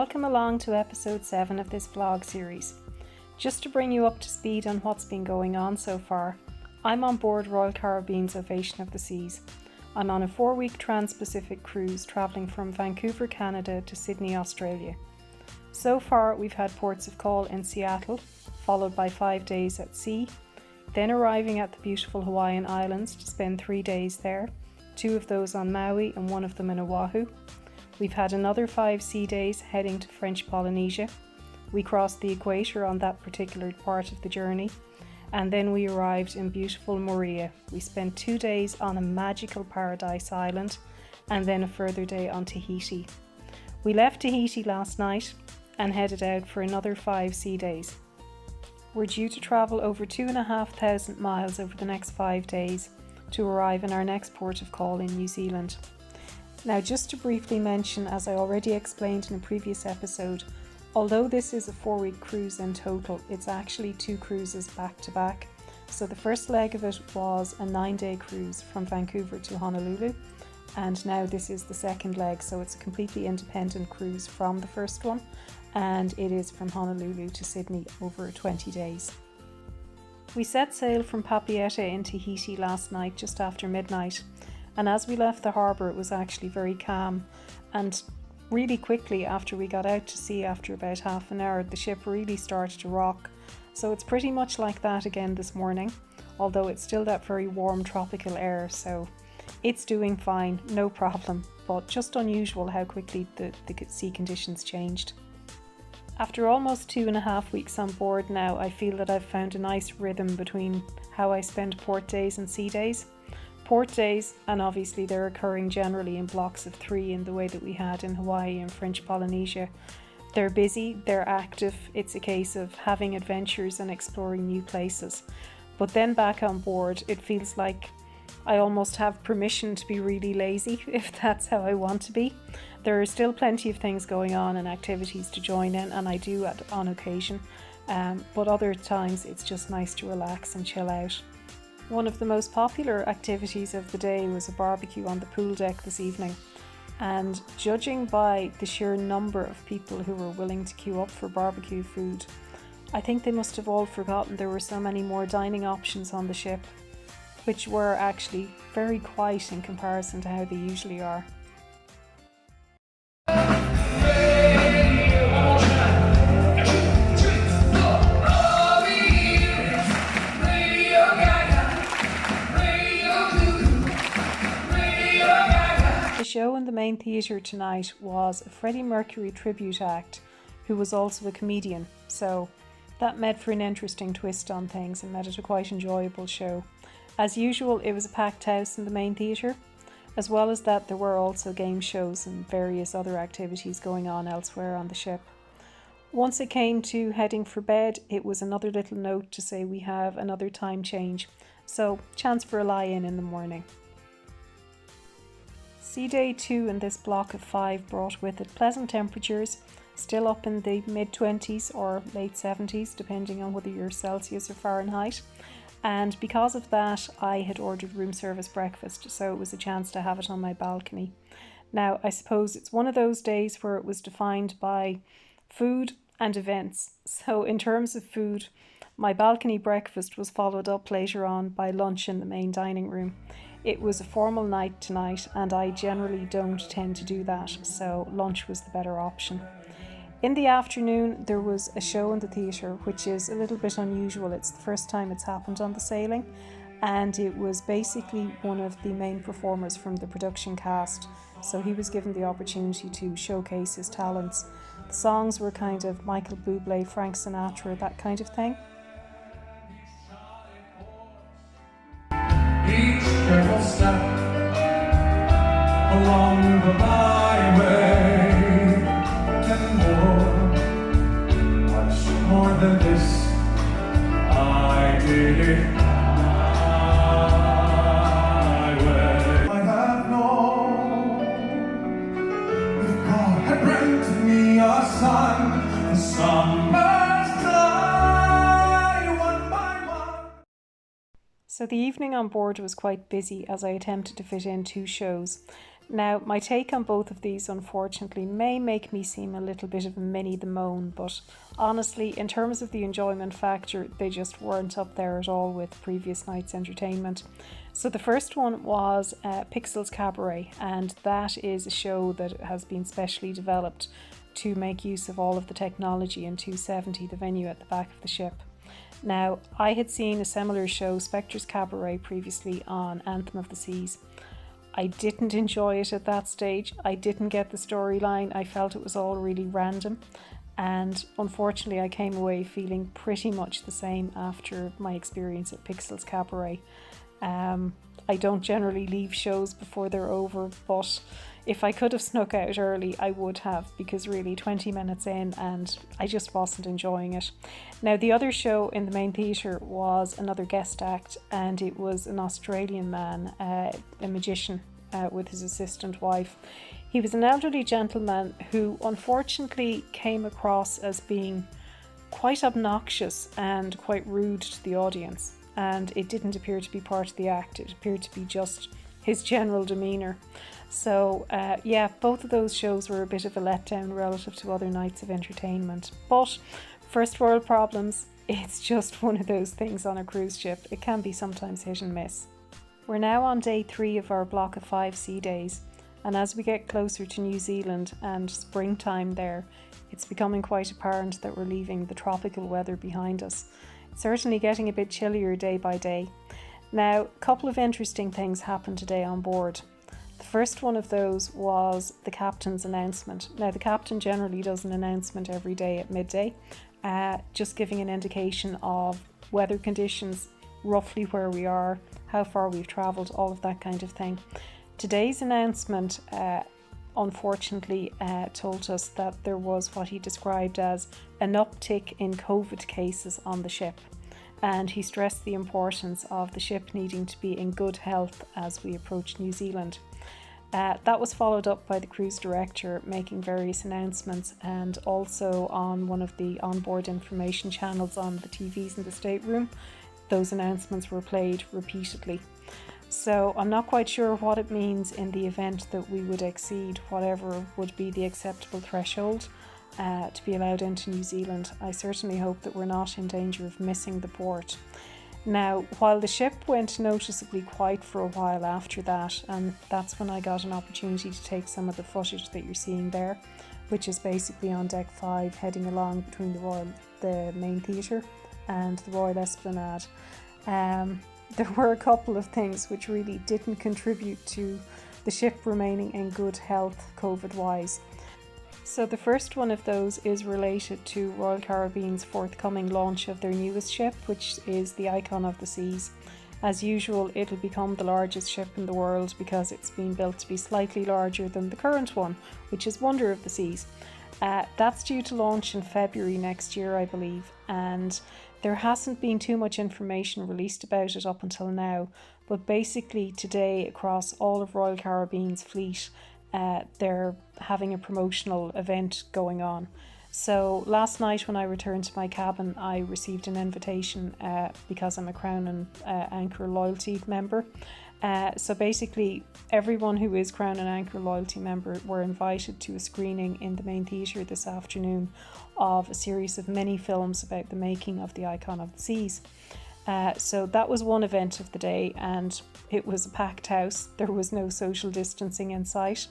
welcome along to episode 7 of this vlog series. Just to bring you up to speed on what's been going on so far, I'm on board Royal Caribbean's Ovation of the Seas. I'm on a 4-week Transpacific Cruise travelling from Vancouver, Canada to Sydney, Australia. So far we've had ports of call in Seattle, followed by 5 days at sea, then arriving at the beautiful Hawaiian Islands to spend 3 days there, 2 of those on Maui and 1 of them in Oahu. We've had another 5 sea days heading to French Polynesia. We crossed the equator on that particular part of the journey, and then we arrived in beautiful Moorea. We spent 2 days on a magical paradise island and then a further day on Tahiti. We left Tahiti last night and headed out for another 5 sea days. We're due to travel over 2,500 miles over the next 5 days to arrive in our next port of call in New Zealand. Now, just to briefly mention, as I already explained in a previous episode, although this is a 4-week cruise in total, it's actually 2 cruises back to back. So the first leg of it was a 9-day cruise from Vancouver to Honolulu, and now this is the second leg, so it's a completely independent cruise from the first one, and it is from Honolulu to Sydney over 20 days. We set sail from Papeete in Tahiti last night just after midnight, and as we left the harbour it was actually very calm, and really quickly after we got out to sea after about half an hour the ship really started to rock. So it's pretty much like that again this morning, although it's still that very warm tropical air, so it's doing fine, no problem, but just unusual how quickly the sea conditions changed. After almost 2.5 weeks on board now, I feel that I've found a nice rhythm between how I spend port days and sea days. Port days, and obviously they're occurring generally in blocks of 3 in the way that we had in Hawaii and French Polynesia. They're busy, they're active, it's a case of having adventures and exploring new places. But then back on board, it feels like I almost have permission to be really lazy, if that's how I want to be. There are still plenty of things going on and activities to join in, and I do on occasion, but other times it's just nice to relax and chill out. One of the most popular activities of the day was a barbecue on the pool deck this evening, and judging by the sheer number of people who were willing to queue up for barbecue food, I think they must have all forgotten there were so many more dining options on the ship, which were actually very quiet in comparison to how they usually are. The show in the main theatre tonight was a Freddie Mercury tribute act who was also a comedian, so that made for an interesting twist on things and made it a quite enjoyable show. As usual, it was a packed house in the main theatre. As well as that, there were also game shows and various other activities going on elsewhere on the ship. Once it came to heading for bed, it was another little note to say we have another time change, so chance for a lie-in in the morning. Sea Day 2 in this block of 5 brought with it pleasant temperatures, still up in the mid-20s or late 70s depending on whether you're Celsius or Fahrenheit, and because of that I had ordered room service breakfast, so it was a chance to have it on my balcony. Now I suppose it's one of those days where it was defined by food and events. So in terms of food, my balcony breakfast was followed up later on by lunch in the main dining room. It was a formal night tonight and I generally don't tend to do that, so lunch was the better option. In the afternoon there was a show in the theatre which is a little bit unusual. It's the first time it's happened on the sailing, and it was basically one of the main performers from the production cast, so he was given the opportunity to showcase his talents. The songs were kind of Michael Bublé, Frank Sinatra, that kind of thing. Each careful step along the byway, and much more than this, I did it my way. I have known if God had granted me a son, the summers die one by one. So the evening on board was quite busy as I attempted to fit in 2 shows. Now, my take on both of these, unfortunately, may make me seem a little bit of a Minnie the Moan, but honestly, in terms of the enjoyment factor, they just weren't up there at all with previous night's entertainment. So the first one was Pixels Cabaret, and that is a show that has been specially developed to make use of all of the technology in 270, the venue at the back of the ship. Now, I had seen a similar show, Spectre's Cabaret, previously on Anthem of the Seas. I didn't enjoy it at that stage. I didn't get the storyline. I felt it was all really random. And unfortunately, I came away feeling pretty much the same after my experience at Pixels Cabaret. I don't generally leave shows before they're over, but if I could have snuck out early, I would have, because really 20 minutes in and I just wasn't enjoying it. Now, the other show in the main theatre was another guest act, and it was an Australian man, a magician, with his assistant wife. He was an elderly gentleman who unfortunately came across as being quite obnoxious and quite rude to the audience, and it didn't appear to be part of the act. It appeared to be just his general demeanour. So yeah, both of those shows were a bit of a letdown relative to other nights of entertainment. But first world problems, it's just one of those things on a cruise ship. It can be sometimes hit and miss. We're now on day 3 of our block of 5 sea days, and as we get closer to New Zealand and springtime there, it's becoming quite apparent that we're leaving the tropical weather behind us. It's certainly getting a bit chillier day by day. Now, a couple of interesting things happened today on board. The first one of those was the captain's announcement. Now, the captain generally does an announcement every day at midday, just giving an indication of weather conditions, roughly where we are, how far we've travelled, all of that kind of thing. Today's announcement, unfortunately, told us that there was what he described as an uptick in COVID cases on the ship. And he stressed the importance of the ship needing to be in good health as we approach New Zealand. That was followed up by the cruise director making various announcements, and also on one of the onboard information channels on the TVs in the stateroom, those announcements were played repeatedly. So I'm not quite sure what it means in the event that we would exceed whatever would be the acceptable threshold to be allowed into New Zealand. I certainly hope that we're not in danger of missing the port. Now, while the ship went noticeably quiet for a while after that, and that's when I got an opportunity to take some of the footage that you're seeing there, which is basically on deck 5 heading along between the main theatre and the Royal Esplanade. There were a couple of things which really didn't contribute to the ship remaining in good health COVID-wise. So the first one of those is related to Royal Caribbean's forthcoming launch of their newest ship, which is the Icon of the Seas. As usual, it'll become the largest ship in the world because it's been built to be slightly larger than the current one, which is Wonder of the Seas. That's due to launch in February next year, I believe, and there hasn't been too much information released about it up until now, but basically today across all of Royal Caribbean's fleet, they're having a promotional event going on. So last night when I returned to my cabin, I received an invitation because I'm a Crown and Anchor Loyalty member. So basically everyone who is Crown and Anchor Loyalty member were invited to a screening in the main theatre this afternoon of a series of mini films about the making of the Icon of the Seas. So that was one event of the day, and it was a packed house. There was no social distancing in sight.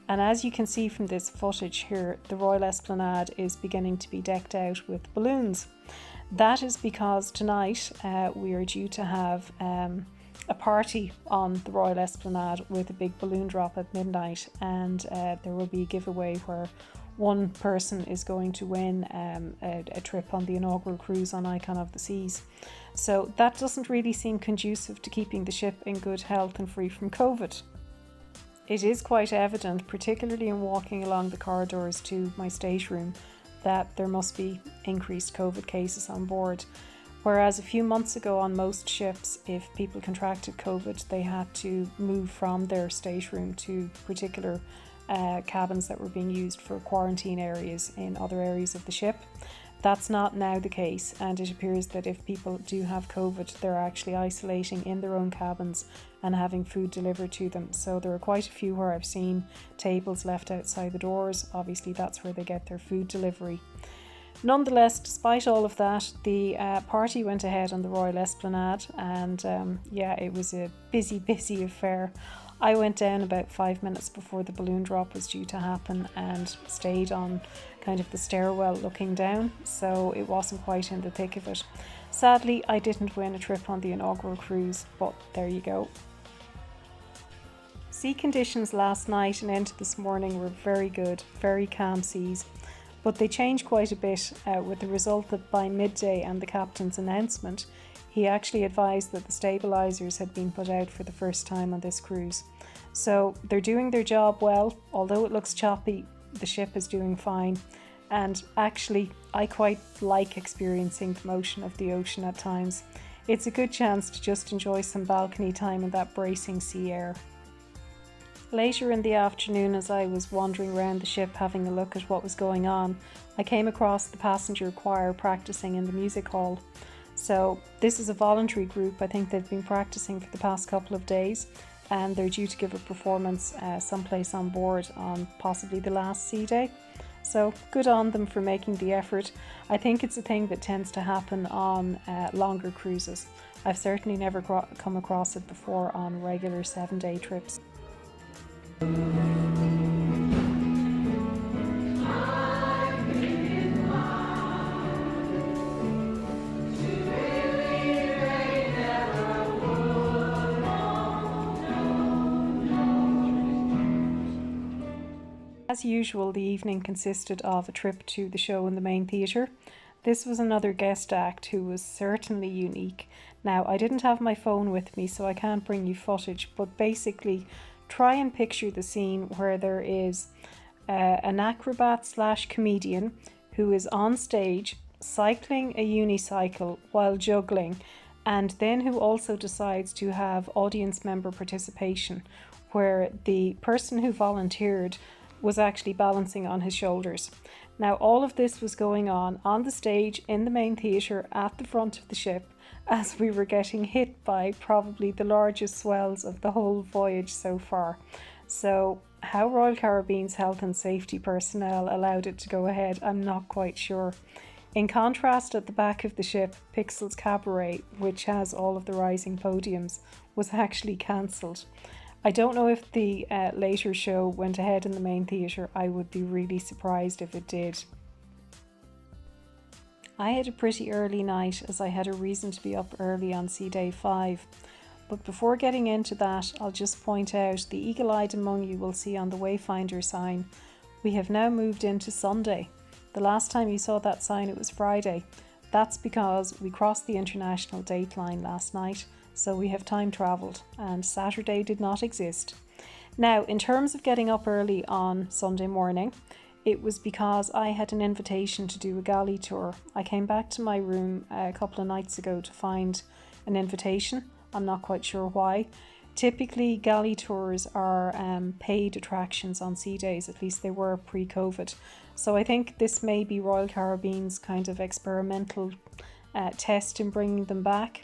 And as you can see from this footage here, the Royal Esplanade is beginning to be decked out with balloons. That is because tonight we are due to have a party on the Royal Esplanade with a big balloon drop at midnight, and there will be a giveaway where one person is going to win a trip on the inaugural cruise on Icon of the Seas. So that doesn't really seem conducive to keeping the ship in good health and free from COVID. It is quite evident, particularly in walking along the corridors to my stateroom, that there must be increased COVID cases on board. Whereas a few months ago on most ships, if people contracted COVID, they had to move from their stateroom to particular cabins that were being used for quarantine areas in other areas of the ship. That's not now the case, and it appears that if people do have COVID, they're actually isolating in their own cabins and having food delivered to them. So there are quite a few where I've seen tables left outside the doors. Obviously that's where they get their food delivery. Nonetheless, despite all of that, the party went ahead on the Royal Esplanade, and yeah, it was a busy affair. I went down about 5 minutes before the balloon drop was due to happen and stayed on kind of the stairwell looking down, so it wasn't quite in the thick of it. Sadly, I didn't win a trip on the inaugural cruise, but there you go. Sea conditions last night and into this morning were very good, very calm seas, but they changed quite a bit with the result that by midday and the captain's announcement, he actually advised that the stabilisers had been put out for the first time on this cruise. So they're doing their job well, although it looks choppy, the ship is doing fine. And actually, I quite like experiencing the motion of the ocean at times. It's a good chance to just enjoy some balcony time in that bracing sea air. Later in the afternoon, as I was wandering around the ship having a look at what was going on, I came across the passenger choir practicing in the music hall. So this is a voluntary group. I think they've been practicing for the past couple of days, and they're due to give a performance someplace on board on possibly the last sea day. So good on them for making the effort. I think it's a thing that tends to happen on longer cruises. I've certainly never come across it before on regular 7-day trips. As usual, the evening consisted of a trip to the show in the main theatre. This was another guest act who was certainly unique. Now, I didn't have my phone with me, so I can't bring you footage, but basically try and picture the scene where there is an acrobat / comedian who is on stage cycling a unicycle while juggling, and then who also decides to have audience member participation, where the person who volunteered was actually balancing on his shoulders. Now, all of this was going on the stage in the main theatre at the front of the ship as we were getting hit by probably the largest swells of the whole voyage so far. So how Royal Caribbean's health and safety personnel allowed it to go ahead, I'm not quite sure. In contrast, at the back of the ship, Pixel's Cabaret, which has all of the rising podiums, was actually cancelled. I don't know if the later show went ahead in the main theatre. I would be really surprised if it did. I had a pretty early night as I had a reason to be up early on sea day 5. But before getting into that, I'll just point out the eagle-eyed among you will see on the Wayfinder sign, we have now moved into Sunday. The last time you saw that sign, it was Friday. That's because we crossed the international date line last night, so we have time travelled, and Saturday did not exist. Now, in terms of getting up early on Sunday morning, it was because I had an invitation to do a galley tour. I came back to my room a couple of nights ago to find an invitation. I'm not quite sure why. Typically, galley tours are paid attractions on sea days, at least they were pre-COVID. So I think this may be Royal Caribbean's kind of experimental test in bringing them back.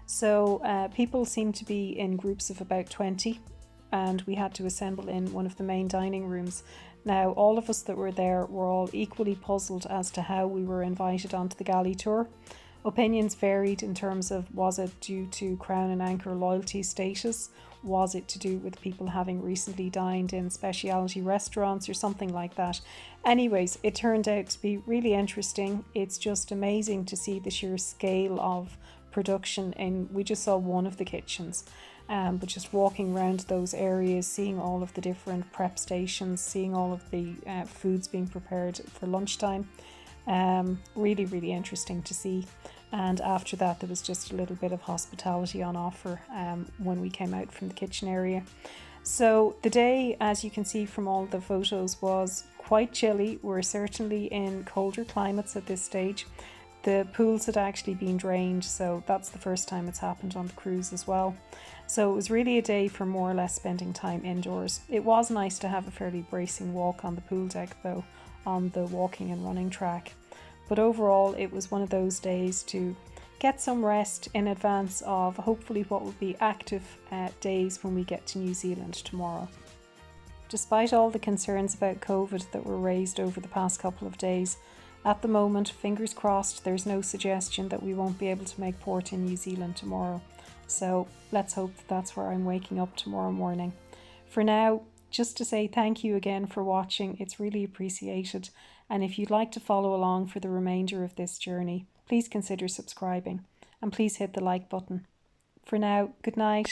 So people seem to be in groups of about 20, and we had to assemble in one of the main dining rooms. Now, all of us that were there were all equally puzzled as to how we were invited onto the galley tour. Opinions varied in terms of, was it due to Crown and Anchor loyalty status? Was it to do with people having recently dined in specialty restaurants or something like that? Anyways, it turned out to be really interesting. It's just amazing to see the sheer scale of production, and we just saw one of the kitchens. But just walking around those areas, seeing all of the different prep stations, seeing all of the foods being prepared for lunchtime, really, really interesting to see. And after that, there was just a little bit of hospitality on offer when we came out from the kitchen area. So the day, as you can see from all the photos, was quite chilly. We're certainly in colder climates at this stage. The pools had actually been drained, so that's the first time it's happened on the cruise as well. So it was really a day for more or less spending time indoors. It was nice to have a fairly bracing walk on the pool deck though, on the walking and running track. But overall, it was one of those days to get some rest in advance of hopefully what will be active days when we get to New Zealand tomorrow. Despite all the concerns about COVID that were raised over the past couple of days, at the moment, fingers crossed, there's no suggestion that we won't be able to make port in New Zealand tomorrow. So let's hope that that's where I'm waking up tomorrow morning. For now, just to say thank you again for watching, it's really appreciated. And if you'd like to follow along for the remainder of this journey, please consider subscribing and please hit the like button. For now, good night.